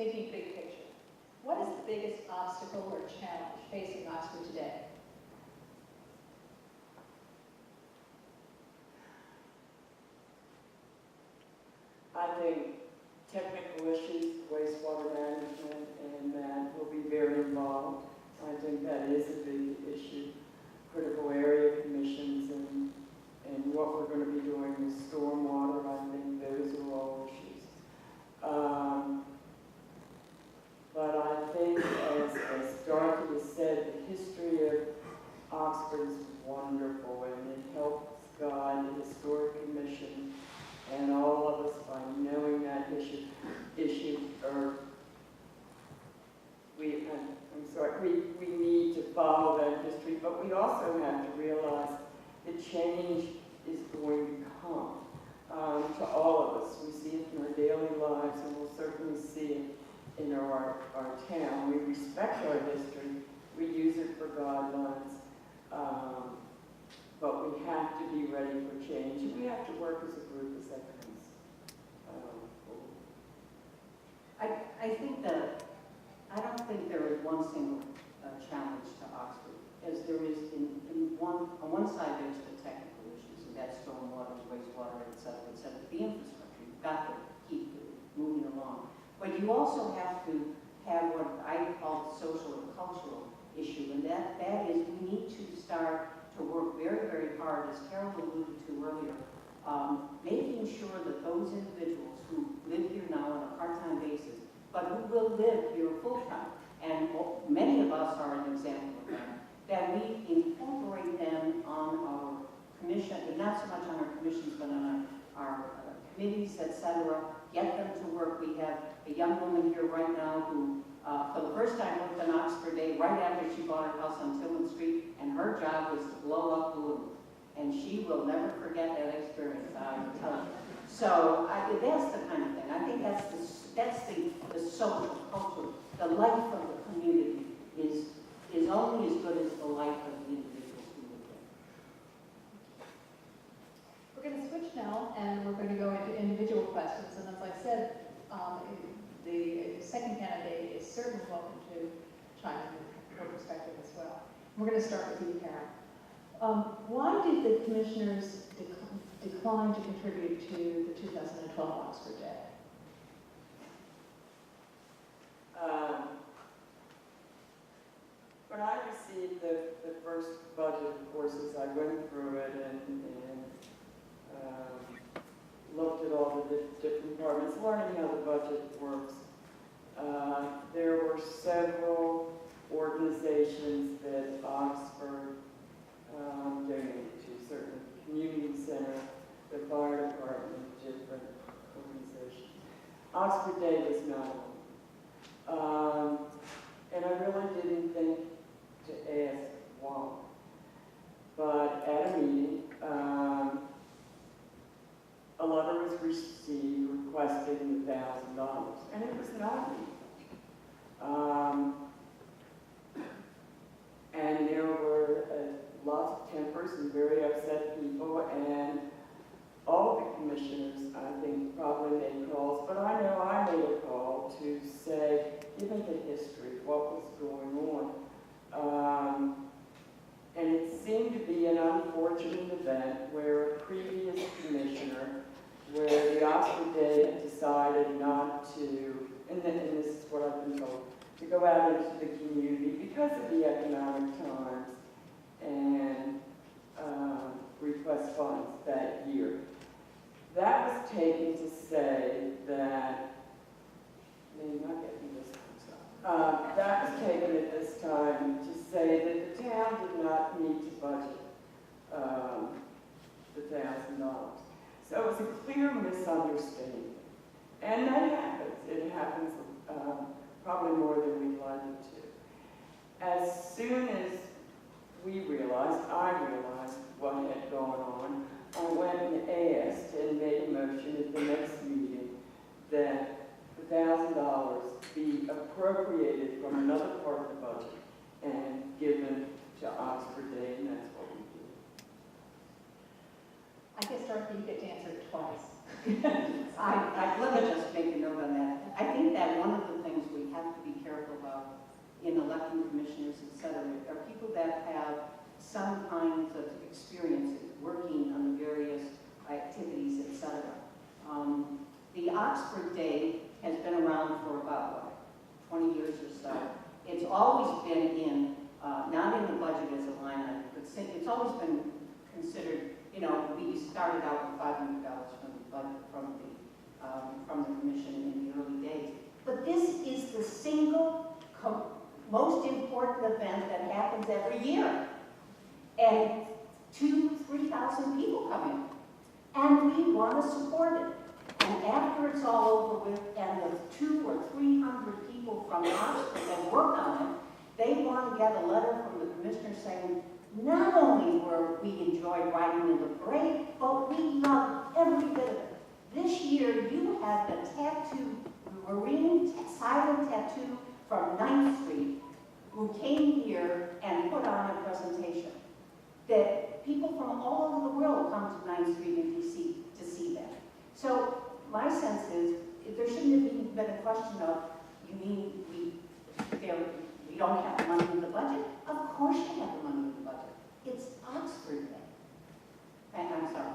thinking big picture, what is the biggest obstacle or challenge facing Oxford today? I think technical issues, wastewater management, and that will be very involved. I think that is a big issue. Critical area commissions and what we're going to be doing with stormwater, I think those are all issues. But I think, as Dorothy has said, the history of Oxford is wonderful, and it helps guide the Historic Commission and all of us by knowing that issue, or we need to follow that history, but we also have to realize that change is going to come to all of us. We see it in our daily lives, and we'll certainly see it in our town. We respect our history, we use it for guidelines, but we have to be ready for change, and we have to work as a group as that comes forward. I don't think there is one single challenge to Oxford, as there is on one side there's the technical issues, and that's stormwater, wastewater, et cetera, the infrastructure. You've got to keep moving along. But you also have to have what I call the social and cultural issue, and that is we need to start to work very, very hard, as Carol alluded to earlier, making sure that those individuals who live here now on a part-time basis, but who will live here full-time, and many of us are an example of that, that we incorporate them on our commission, and not so much on our commissions, but on our committees, etc., get them to work. We have a young woman here right now who, for the first time, worked on Oxford Day right after she bought her house on Tillman Street, and her job was to blow up balloons. And she will never forget that experience, I tell you. So that's the kind of thing. I think that's the social culture. The life of the community is only as good as the life of the individuals who live there. We're going to switch now, and we're going to go into individual questions. And as I said, the second candidate is certainly welcome to chime in with her perspective as well. We're going to start with you, Karen. Why did the commissioners decline to contribute to the 2012 Oxford Day? When I received the first budget, of course, as I went through it and looked at all the different departments, learning how the budget works, there were several organizations that Oxford donated to, certainly the community center, the fire department, different organizations. Oxford Day was not one. And I really didn't think to ask why. But at a meeting, a letter was received requesting $1,000, and it was not me. And there were lots of tempers and very upset people, and all the commissioners, I think, probably made calls, but I know I made a call to say, given the history, what was going on. And it seemed to be an unfortunate event where a previous commissioner, where the Oxford Day had decided not to, and this is what I've been told, to go out into the community because of the economic times and request funds that year. That was taken to say that, maybe not getting this time, that was taken at this time to say that the town did not need to budget the $1,000. So it was a clear misunderstanding. And that happens. It happens probably more than we'd like it to. As soon as I realized what had gone on, I went and asked and made a motion at the next meeting that the $1,000 be appropriated from another part of the budget and given to Oxford Day, and that's what we did. I guess, Dorothy, you get to answer it twice. Let me just make a note on that. I think that one of the things in electing commissioners, et cetera, are people that have some kinds of experience working on the various activities, et cetera. The Oxford Day has been around for about, what, 20 years or so. It's always been in, not in the budget as a line item, but it's always been considered, you know, we started out with $500 from the budget, from the commission in the early days. But this is the single most important event that happens every year. And 2,000–3,000 people come in. And we want to support it. And after it's all over with, and the 200 or 300 people from Oxford that work on it, they want to get a letter from the commissioner saying, not only were we enjoyed riding in the parade, but we loved every bit of it. This year, you had the tattoo, the marine silent tattoo from 9th Street, who came here and put on a presentation. That people from all over the world come to 9th Street in DC to see that. So my sense is, there shouldn't have even been a question of, you mean we don't have the money in the budget? Of course you have the money in the budget. It's Oxford Day. And I'm sorry.